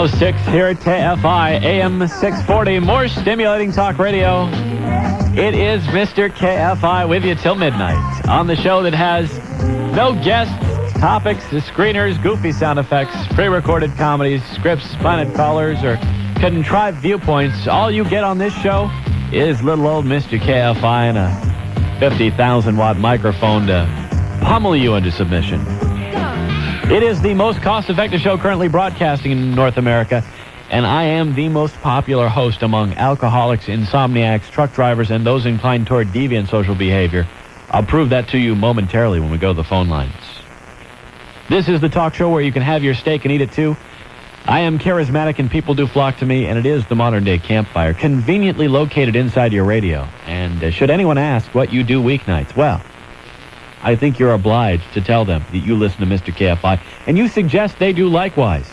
106 here at KFI, AM 640, more stimulating talk radio. It is Mr. KFI with you till midnight on the show that has no guests, topics, screeners, goofy sound effects, pre-recorded comedies, scripts, planet callers, or contrived viewpoints. All you get on this show is little old Mr. KFI and a 50,000-watt microphone to pummel you into submission. It is the most cost-effective show currently broadcasting in North America, and I am the most popular host among alcoholics, insomniacs, truck drivers, and those inclined toward deviant social behavior. I'll prove that to you momentarily when we go to the phone lines. This is the talk show where you can have your steak and eat it too. I am charismatic and people do flock to me, and it is the modern-day campfire, conveniently located inside your radio. And should anyone ask what you do weeknights, well, I think you're obliged to tell them that you listen to Mr. KFI, and you suggest they do likewise.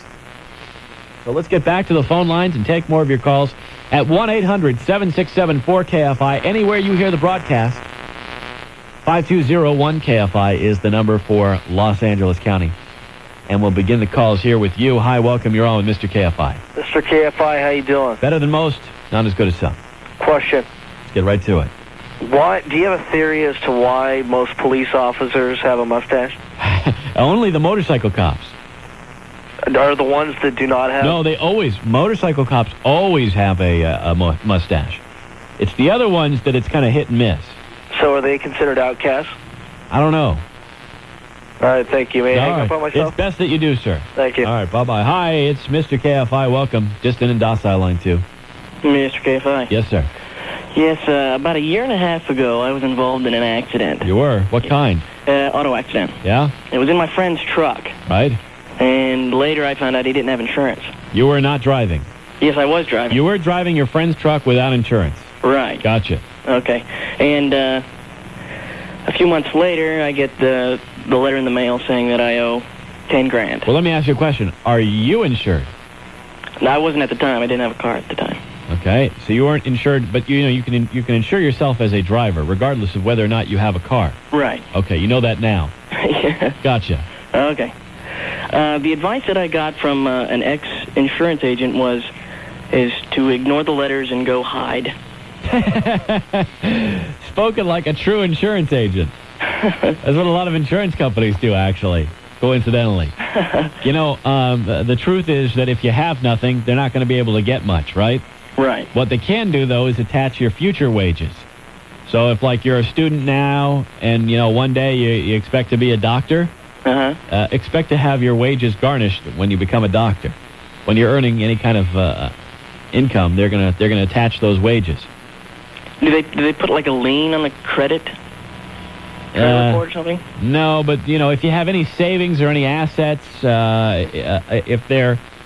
So let's get back to the phone lines and take more of your calls at 1-800-767-4KFI. Anywhere you hear the broadcast, 5201-KFI is the number for Los Angeles County. And we'll begin the calls here with you. Hi, welcome. You're on with Mr. KFI. Mr. KFI, how you doing? Better than most, not as good as some. Question. Let's get right to it. Why do you have a theory as to why most police officers have a mustache? Only the motorcycle cops. Are the ones that do not have? No, motorcycle cops always have a mustache. It's the other ones that it's kind of hit and miss. So are they considered outcasts? I don't know. All right, thank you. May I hang up on myself? It's best that you do, sir. Thank you. All right, bye-bye. Hi, it's Mr. KFI. Welcome. Distant and docile line 2. Mr. KFI. Yes, sir. Yes, about a year and a half ago, I was involved in an accident. You were? What kind? Auto accident. Yeah? It was in my friend's truck. Right. And later I found out he didn't have insurance. You were not driving? Yes, I was driving. You were driving your friend's truck without insurance? Right. Gotcha. Okay. And a few months later, I get the letter in the mail saying that I owe $10,000. Well, let me ask you a question. Are you insured? No, I wasn't at the time. I didn't have a car at the time. Okay, so you weren't insured, but you can insure yourself as a driver, regardless of whether or not you have a car. Right. Okay, you know that now. Yeah. Gotcha. Okay. The advice that I got from an ex-insurance agent is to ignore the letters and go hide. Spoken like a true insurance agent. That's what a lot of insurance companies do, actually, coincidentally. You know, the truth is that if you have nothing, they're not going to be able to get much, right? Right. What they can do, though, is attach your future wages. So if, like, you're a student now and, you know, one day you expect to be a doctor, expect to have your wages garnished when you become a doctor. When you're earning any kind of income, they're gonna attach those wages. Do they put like a lien on the credit report or something? No, but you know, if you have any savings or any assets,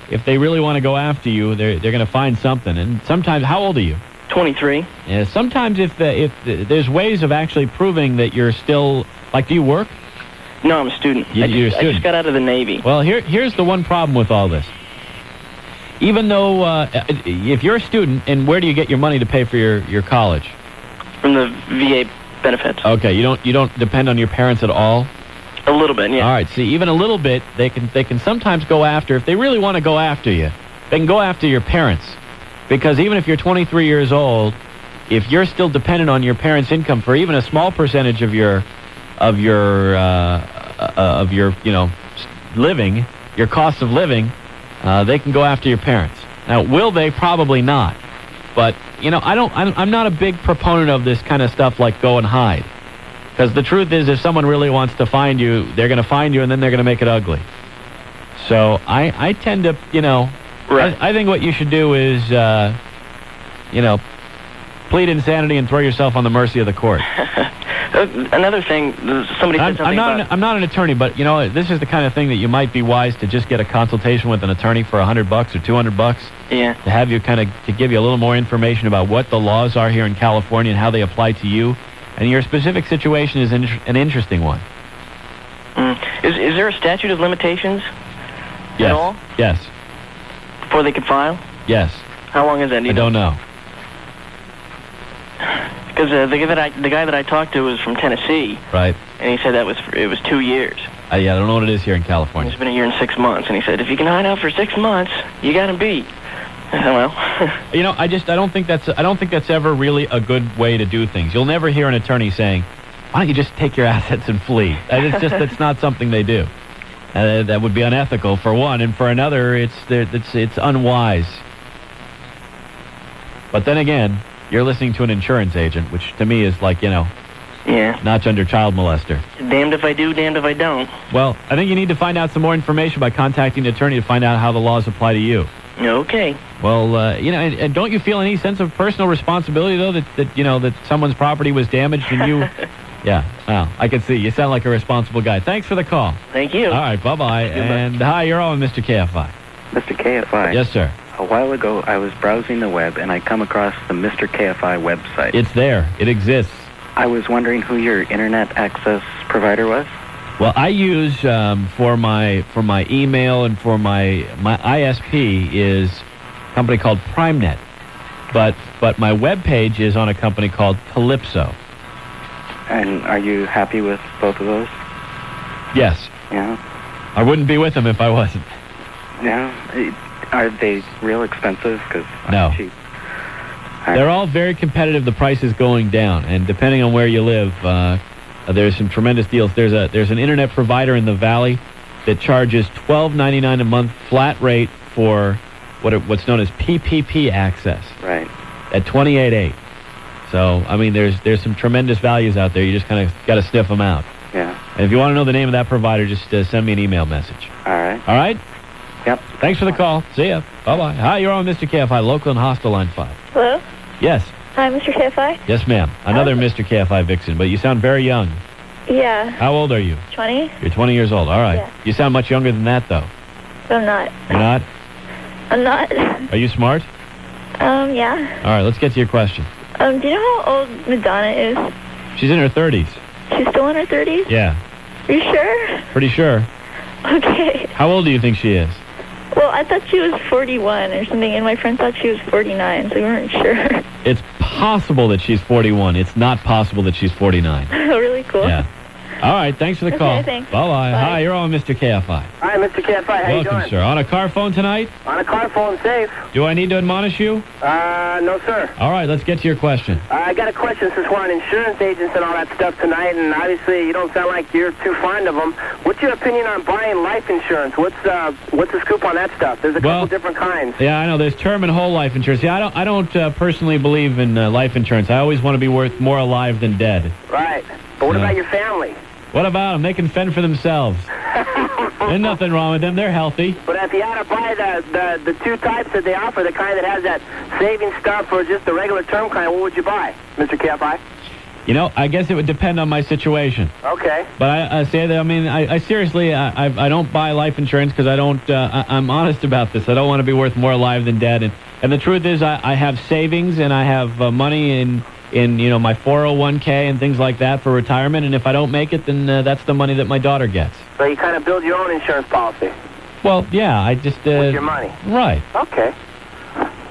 if they really want to go after you, they're going to find something. And sometimes, how old are you? 23. Yeah. Sometimes if there's ways of actually proving that you're still, like, do you work? No, I'm a student. You're a student. I just got out of the Navy. Well, here's the one problem with all this. Even though, if you're a student, and where do you get your money to pay for your college? From the VA benefits. Okay, you don't depend on your parents at all? A little bit, yeah. All right, see, even a little bit, they can sometimes go after, if they really want to go after you, they can go after your parents. Because even if you're 23 years old, if you're still dependent on your parents' income for even a small percentage of your living, your cost of living, they can go after your parents. Now, will they? Probably not. But you know, I'm not a big proponent of this kind of stuff like go and hide, because the truth is, if someone really wants to find you, they're going to find you, and then they're going to make it ugly. So I tend to, you know, right. I think what you should do is, you know, plead insanity and throw yourself on the mercy of the court. Another thing, somebody said something about... I'm not an attorney, but, you know, this is the kind of thing that you might be wise to just get a consultation with an attorney for $100 or $200. Yeah. To have you to give you a little more information about what the laws are here in California and how they apply to you. And your specific situation is an interesting one. Is there a statute of limitations Yes. at all? Yes. Before they could file? Yes. How long is that? I don't know. Because the guy that I talked to was from Tennessee. Right. And he said it was 2 years. Yeah, I don't know what it is here in California. It's been a year and 6 months, and he said, if you can hide out for 6 months, you got him beat. I said, well. You know, I don't think that's ever really a good way to do things. You'll never hear an attorney saying, why don't you just take your assets and flee? That's not something they do. That would be unethical, for one, and for another, it's unwise. But then again, you're listening to an insurance agent, which to me is like, Yeah. notch under child molester. Damned if I do, damned if I don't. Well, I think you need to find out some more information by contacting an attorney to find out how the laws apply to you. Okay. Well, and don't you feel any sense of personal responsibility, though, that someone's property was damaged and you... Yeah, well, I can see. You sound like a responsible guy. Thanks for the call. Thank you. All right, bye-bye. And hi, you're on Mr. KFI. Mr. KFI. Yes, sir. A while ago, I was browsing the web, and I come across the Mr. KFI website. It's there. It exists. I was wondering who your internet access provider was. Well, I use for my email and for my ISP is a company called PrimeNet, but my web page is on a company called Calypso. And are you happy with both of those? Yes. Yeah. I wouldn't be with them if I wasn't. Yeah. Are they real expensive? Because No. cheap. They're all very competitive. The price is going down, and depending on where you live, there's some tremendous deals. There's an internet provider in the Valley that charges $12.99 a month flat rate for what's known as PPP access. Right. At $28.8. So I mean, there's some tremendous values out there. You just kind of got to sniff them out. Yeah. And if you want to know the name of that provider, just send me an email message. All right. All right. Yep. Thanks for the call. See ya. Bye-bye. Hi, you're on Mr. KFI, local and hostile line 5. Hello? Yes. Hi, Mr. KFI? Yes, ma'am. Another Mr. KFI vixen, but you sound very young. Yeah. How old are you? 20? You're 20 years old. All right. Yeah. You sound much younger than that, though. I'm not. You're not? I'm not. Are you smart? Yeah. All right, let's get to your question. Do you know how old Madonna is? She's in her 30s. She's still in her 30s? Yeah. Are you sure? Pretty sure. Okay. How old do you think she is? Well, I thought she was 41 or something, and my friend thought she was 49, so we weren't sure. It's possible that she's 41. It's not possible that she's 49. Oh, really cool. Yeah. All right, thanks for the call. Thanks. Bye-bye. Bye. Hi, you're on Mr. KFI. Hi, Mr. KFI. How you Welcome, doing? sir. On a car phone tonight? On a car phone safe. Do I need to admonish you? No, sir. All right, let's get to your question. I got a question since we're on insurance agents and all that stuff tonight, and obviously you don't sound like you're too fond of them. What's your opinion on buying life insurance? What's the scoop on that stuff? There's a couple different kinds. Yeah, I know. There's term and whole life insurance. Yeah, I don't personally believe in life insurance. I always want to be worth more alive than dead. Right. But what Yeah. about your family? What about them? They can fend for themselves. There's nothing wrong with them. They're healthy. But if you had to buy the two types that they offer, the kind that has that saving stuff or just the regular term kind, what would you buy, Mr. KFI? You know, I guess it would depend on my situation. Okay. But I say that, I mean, I seriously, I don't buy life insurance because I don't, I'm honest about this. I don't want to be worth more alive than dead. And the truth is, I have savings and I have money in my 401k and things like that for retirement. And if I don't make it, then that's the money that my daughter gets. So you kind of build your own insurance policy Well, yeah, I just... with your money. Right. Okay.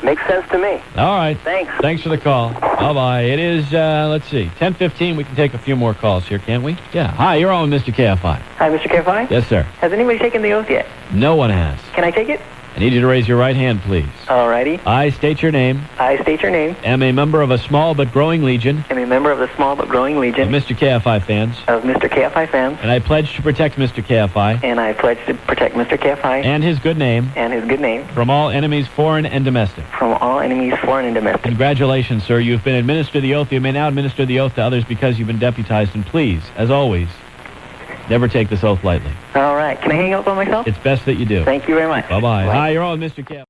Makes sense to me. All right. Thanks. Thanks for the call. Bye-bye. It is, let's see, 10:15. We can take a few more calls here, can't we? Yeah. Hi, you're on with Mr. KFI. Hi, Mr. KFI? Yes, sir. Has anybody taken the oath yet? No one has. Can I take it? I need you to raise your right hand, please. Alrighty. I state your name. I state your name. Am a member of a small but growing legion I'm a member of the small but growing of legion Mr. KFI fans. of Mr. KFI fans, And I pledge to protect Mr. KFI and I pledge to protect Mr. KFI and his good name and his good name from all enemies, foreign and domestic. from all enemies, foreign and domestic. Congratulations, sir. You've been administered the oath. You may now administer the oath to others because you've been deputized. And please, as always, never take this oath lightly. All right. Can I hang up on myself? It's best that you do. Thank you very much. Bye-bye. Hi, you're on Mr. KFI.